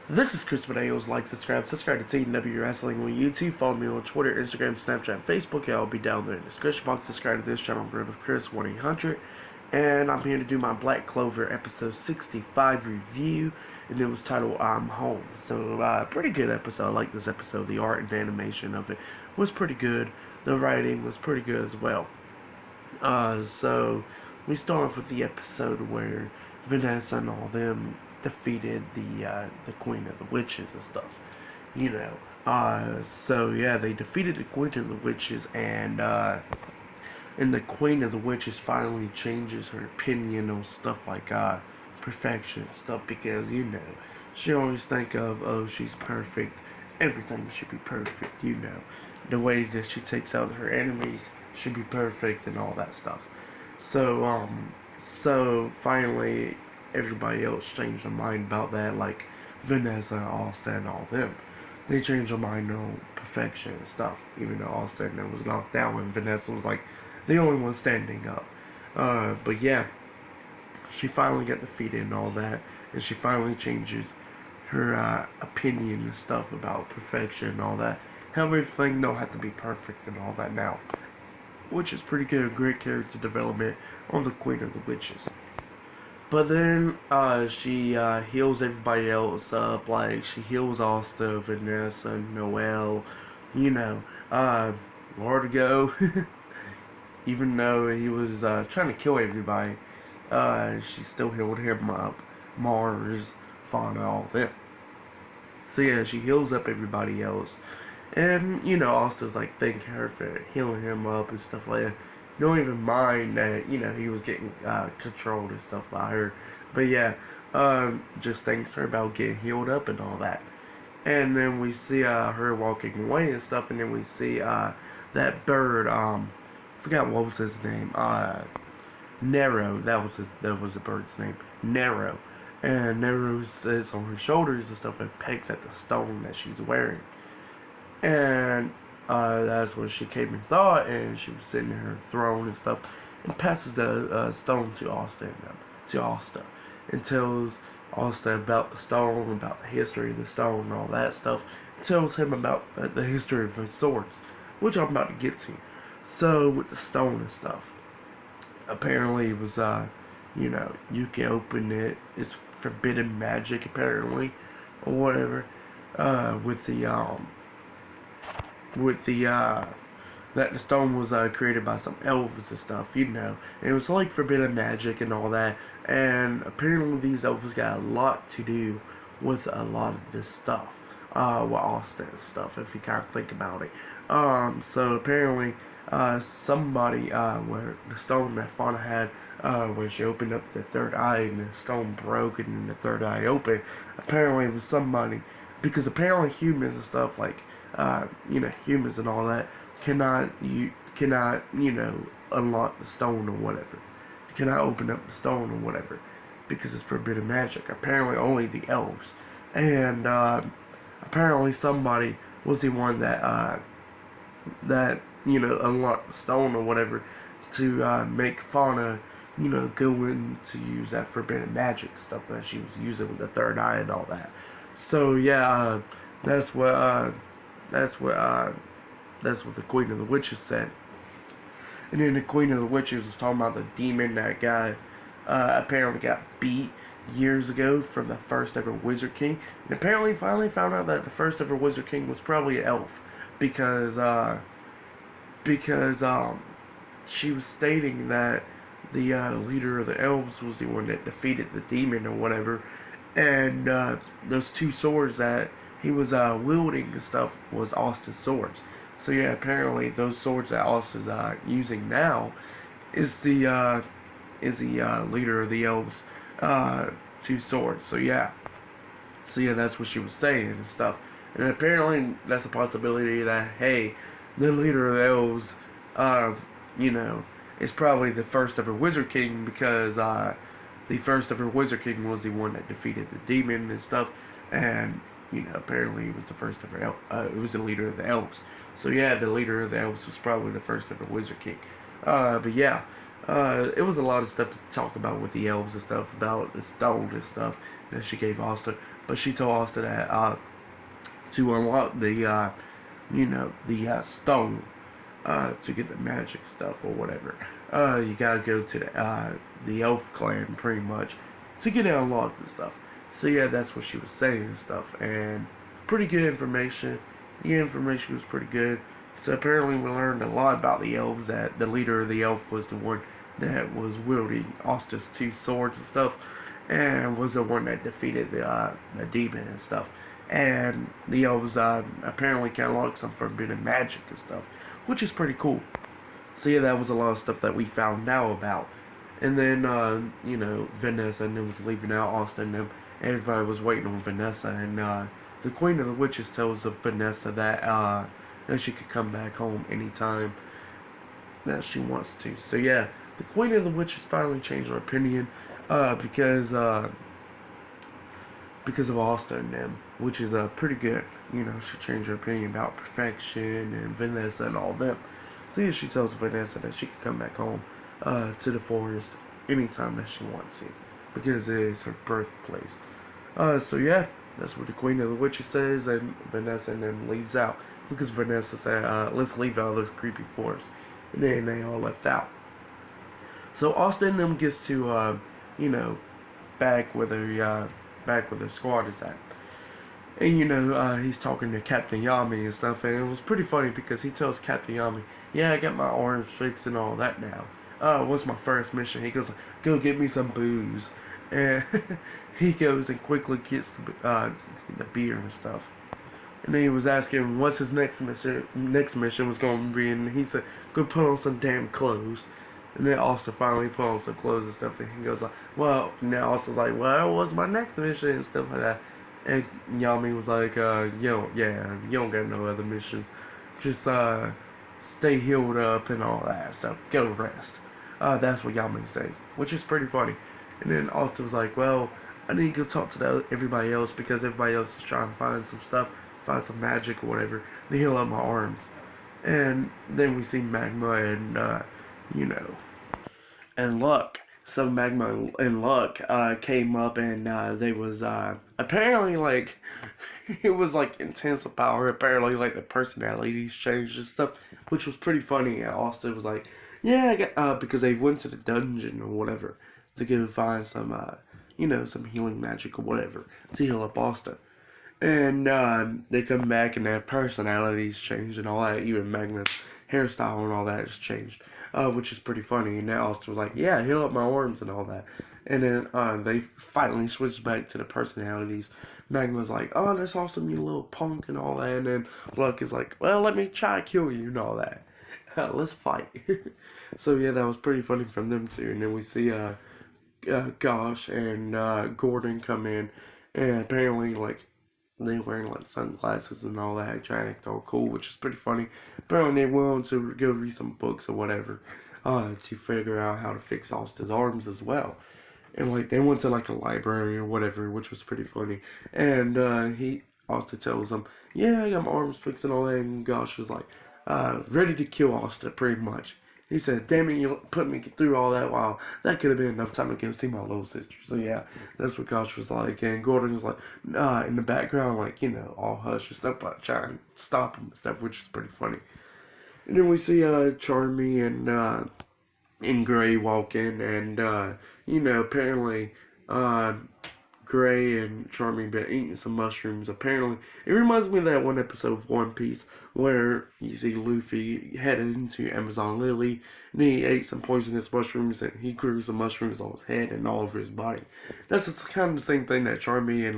This is Chris Videos. Like, subscribe to TW Wrestling on YouTube. Follow me on Twitter, Instagram, Snapchat, Facebook. I'll be down there in the description box. Subscribe to this channel, Grove of Chris 1800. And I'm here to do my Black Clover episode 65 review. And it was titled I'm Home. So, pretty good episode. I like this episode. The art and animation of it was pretty good. The writing was pretty good as well. So we start off with the episode where Vanessa and all them defeated the Queen of the Witches and stuff. So yeah, they defeated the Queen of the Witches, and the Queen of the Witches finally changes her opinion on stuff like perfection and stuff, because she always think of, oh, she's perfect, everything should be perfect, the way that she takes out her enemies should be perfect and all that stuff. So finally everybody else changed their mind about that, like Vanessa and Austin and all them. They changed their mind on perfection and stuff, even though Austin was knocked down and Vanessa was like the only one standing up. But yeah, she finally got defeated and all that, and she finally changes her opinion and stuff about perfection and all that. How everything don't have to be perfect and all that now, which is pretty good. Great character development on the Queen of the Witches. But then she heals everybody else up, like she heals Asta, Vanessa, Noel, Largo. Even though he was trying to kill everybody, she still healed him up. Mars, Fauna, all them. So yeah, she heals up everybody else. And, Asta's like thanking her for healing him up and stuff like that. Don't even mind that, he was getting controlled and stuff by her. But yeah, just thanks her about getting healed up and all that. And then we see her walking away and stuff, and then we see that bird, forgot what was his name, Nero, that was the bird's name, Nero. And Nero sits on her shoulders and stuff and pecks at the stone that she's wearing. And that's when she came and thought, and she was sitting in her throne and stuff, and passes the stone to Asta, and tells Asta about the stone, about the history of the stone, and all that stuff. And tells him about the history of his swords, which I'm about to get to. So with the stone and stuff, apparently it was you can open it. It's forbidden magic apparently, or whatever. That the stone was created by some elves and stuff, And it was like forbidden magic and all that. And apparently these elves got a lot to do with a lot of this stuff, with Austin and stuff, if you kind of think about it. So apparently, somebody, where the stone that Fauna had, where she opened up the third eye and the stone broke and then the third eye opened, apparently it was somebody, because apparently humans and stuff, like, humans and all that, cannot unlock the stone or whatever. You cannot open up the stone or whatever, because it's forbidden magic. Apparently only the elves. And, apparently somebody was the one that unlocked the stone or whatever to, make Fauna, go in to use that forbidden magic stuff that she was using with the third eye and all that. So, yeah, that's what the Queen of the Witches said. And then the Queen of the Witches was talking about the demon that guy apparently got beat years ago from the first ever Wizard King. And apparently finally found out that the first ever Wizard King was probably an elf, because she was stating that the leader of the elves was the one that defeated the demon or whatever. And those two swords that he was wielding and stuff was Austin's swords. So yeah, apparently those swords that Austin's using now is the leader of the elves' two swords. So yeah, that's what she was saying and stuff. And apparently that's a possibility that, hey, the leader of the elves, is probably the first ever Wizard King, because the first ever Wizard King was the one that defeated the demon and stuff. And apparently he was the first ever it was the leader of the elves. So yeah, the leader of the elves was probably the first ever Wizard King. But yeah, It was a lot of stuff to talk about with the elves and stuff, about the stone and stuff that she gave Asta. But she told Asta that to unlock the stone, to get the magic stuff or whatever, you gotta go to the elf clan pretty much to get it unlocked and stuff. So yeah, that's what she was saying and stuff, and pretty good information. The information was pretty good. So apparently we learned a lot about the elves. That the leader of the elf was the one that was wielding Asta's two swords and stuff, and was the one that defeated the demon and stuff. And the elves apparently can unlock some forbidden magic and stuff, which is pretty cool. So yeah, that was a lot of stuff that we found out about. And then Vanessa and them was leaving out Austin and them. Everybody was waiting on Vanessa, and the Queen of the Witches tells of Vanessa that she could come back home anytime that she wants to. So yeah, the Queen of the Witches finally changed her opinion because of Asta and them, which is pretty good. She changed her opinion about perfection and Vanessa and all them. So yeah, she tells Vanessa that she can come back home to the forest anytime that she wants to, because it is her birthplace. So yeah, that's what the Queen of the Witches says, and Vanessa and them leaves out, because Vanessa said, let's leave out of this creepy forest. And then they all left out. So Asta and them gets to, back with her squad is at. And he's talking to Captain Yami and stuff, and it was pretty funny because he tells Captain Yami, yeah, I got my arms fixed and all that now. What's my first mission? He goes, go get me some booze. And he goes and quickly gets the beer and stuff. And then he was asking what's his next mission. Next mission was going to be, and he said, go put on some damn clothes. And then Asta finally put on some clothes and stuff, and he goes like, well, now Asta's like, well, what's my next mission and stuff like that. And Yami was like, you don't got no other missions. Just stay healed up and all that stuff. Go rest. That's what Yami says, which is pretty funny. And then Asta was like, well, I need to go talk to everybody else, because everybody else is trying to find some stuff, find some magic or whatever, to heal up my arms. And then we see Magma and, and Luck. So Magma and Luck came up, and they was apparently like it was like intense power. Apparently like the personalities changed and stuff, which was pretty funny. And Austin was like, yeah, I got because they went to the dungeon or whatever to go find some some healing magic or whatever to heal up Austin. And they come back and their personalities changed and all that. Even Magma's hairstyle and all that has changed, which is pretty funny. And now Austin was like, yeah, heal up my arms and all that. And then they finally switched back to the personalities. Magma's like, oh, that's awesome, you little punk and all that. And then Luck is like, well, let me try to kill you and all that. Let's fight. So yeah, that was pretty funny from them too. And then we see Gosh and Gordon come in, and apparently like they wearing like sunglasses and all that, trying to act all cool, which is pretty funny. Apparently they went on to go read some books or whatever, to figure out how to fix Austin's arms as well. And like they went to like a library or whatever, which was pretty funny. And Austin tells them, yeah, I got my arms fixed and all that. And Gosh was like, ready to kill Austin pretty much. He said, damn it, you put me through all that while that could have been enough time to go see my little sister. So yeah, that's what Gosh was like. And Gordon was like, in the background, like, all hush and stuff, but trying to stop him and stuff, which is pretty funny. And then we see Charmy and Gray walk in, and apparently Gray and Charmy been eating some mushrooms. Apparently, it reminds me of that one episode of One Piece where you see Luffy headed into Amazon Lily, and he ate some poisonous mushrooms, and he grew some mushrooms on his head and all over his body. That's kind of the same thing that Charmy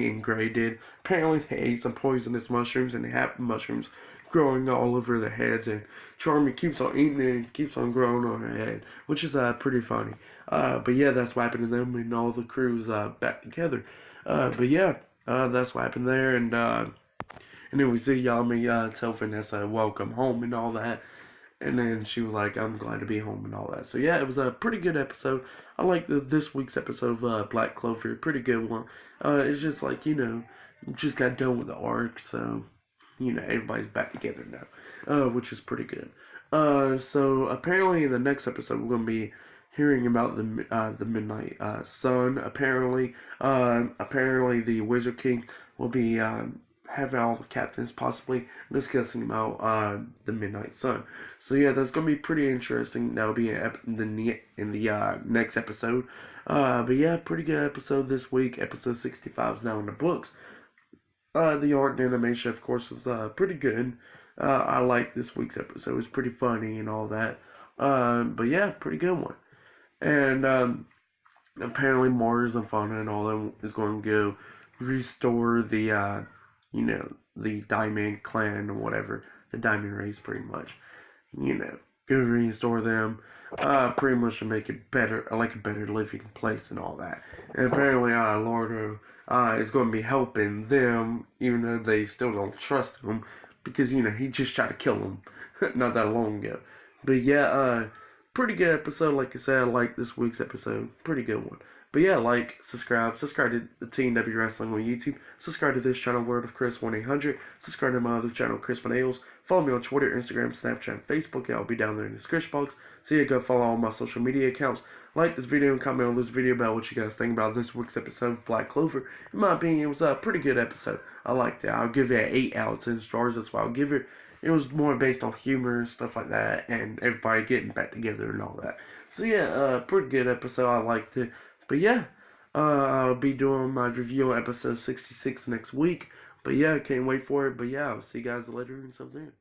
and Gray did. Apparently, they ate some poisonous mushrooms, and they have mushrooms growing all over their heads, and Charmy keeps on eating it and keeps on growing on her head, which is pretty funny. But yeah, that's what happened to them, and all the crews back together. But yeah, that's what happened there, and then we see Yami tell Vanessa welcome home and all that, and then she was like, I'm glad to be home and all that. So yeah, it was a pretty good episode. I like this week's episode of Black Clover, pretty good one. It's just like, just got done with the arc, so everybody's back together now, which is pretty good. So apparently in the next episode we're gonna be hearing about the Midnight Sun. Apparently the Wizard King will be having all the captains possibly discussing about the Midnight Sun. So yeah, that's gonna be pretty interesting. That'll be in the next episode. But yeah, pretty good episode this week. Episode 65 is now in the books. The art and animation, of course, was pretty good. I like this week's episode. It was pretty funny and all that. But yeah, pretty good one. And apparently Mars and Fauna and all them is going to go restore the Diamond Clan or whatever, the Diamond Race, pretty much. Go restore them. Pretty much to make it better, like a better living place and all that. And apparently, Lordo is going to be helping them, even though they still don't trust him, because he just tried to kill them not that long ago. But yeah, pretty good episode. Like I said, I like this week's episode. Pretty good one. But yeah, subscribe to the TNW Wrestling on YouTube. Subscribe to this channel, Word of Chris 1-800. Subscribe to my other channel, Chris Nails. Follow me on Twitter, Instagram, Snapchat, Facebook. I'll be down there in the description box. So yeah, go follow all my social media accounts. Like this video and comment on this video about what you guys think about this week's episode of Black Clover. In my opinion, it was a pretty good episode. I liked it. I'll give it an 8 out of 10 stars. That's why I'll give it. It was more based on humor and stuff like that, and everybody getting back together and all that. So yeah, pretty good episode. I liked it. But yeah, I'll be doing my review on episode 66 next week. But yeah, I can't wait for it. But yeah, I'll see you guys later until then.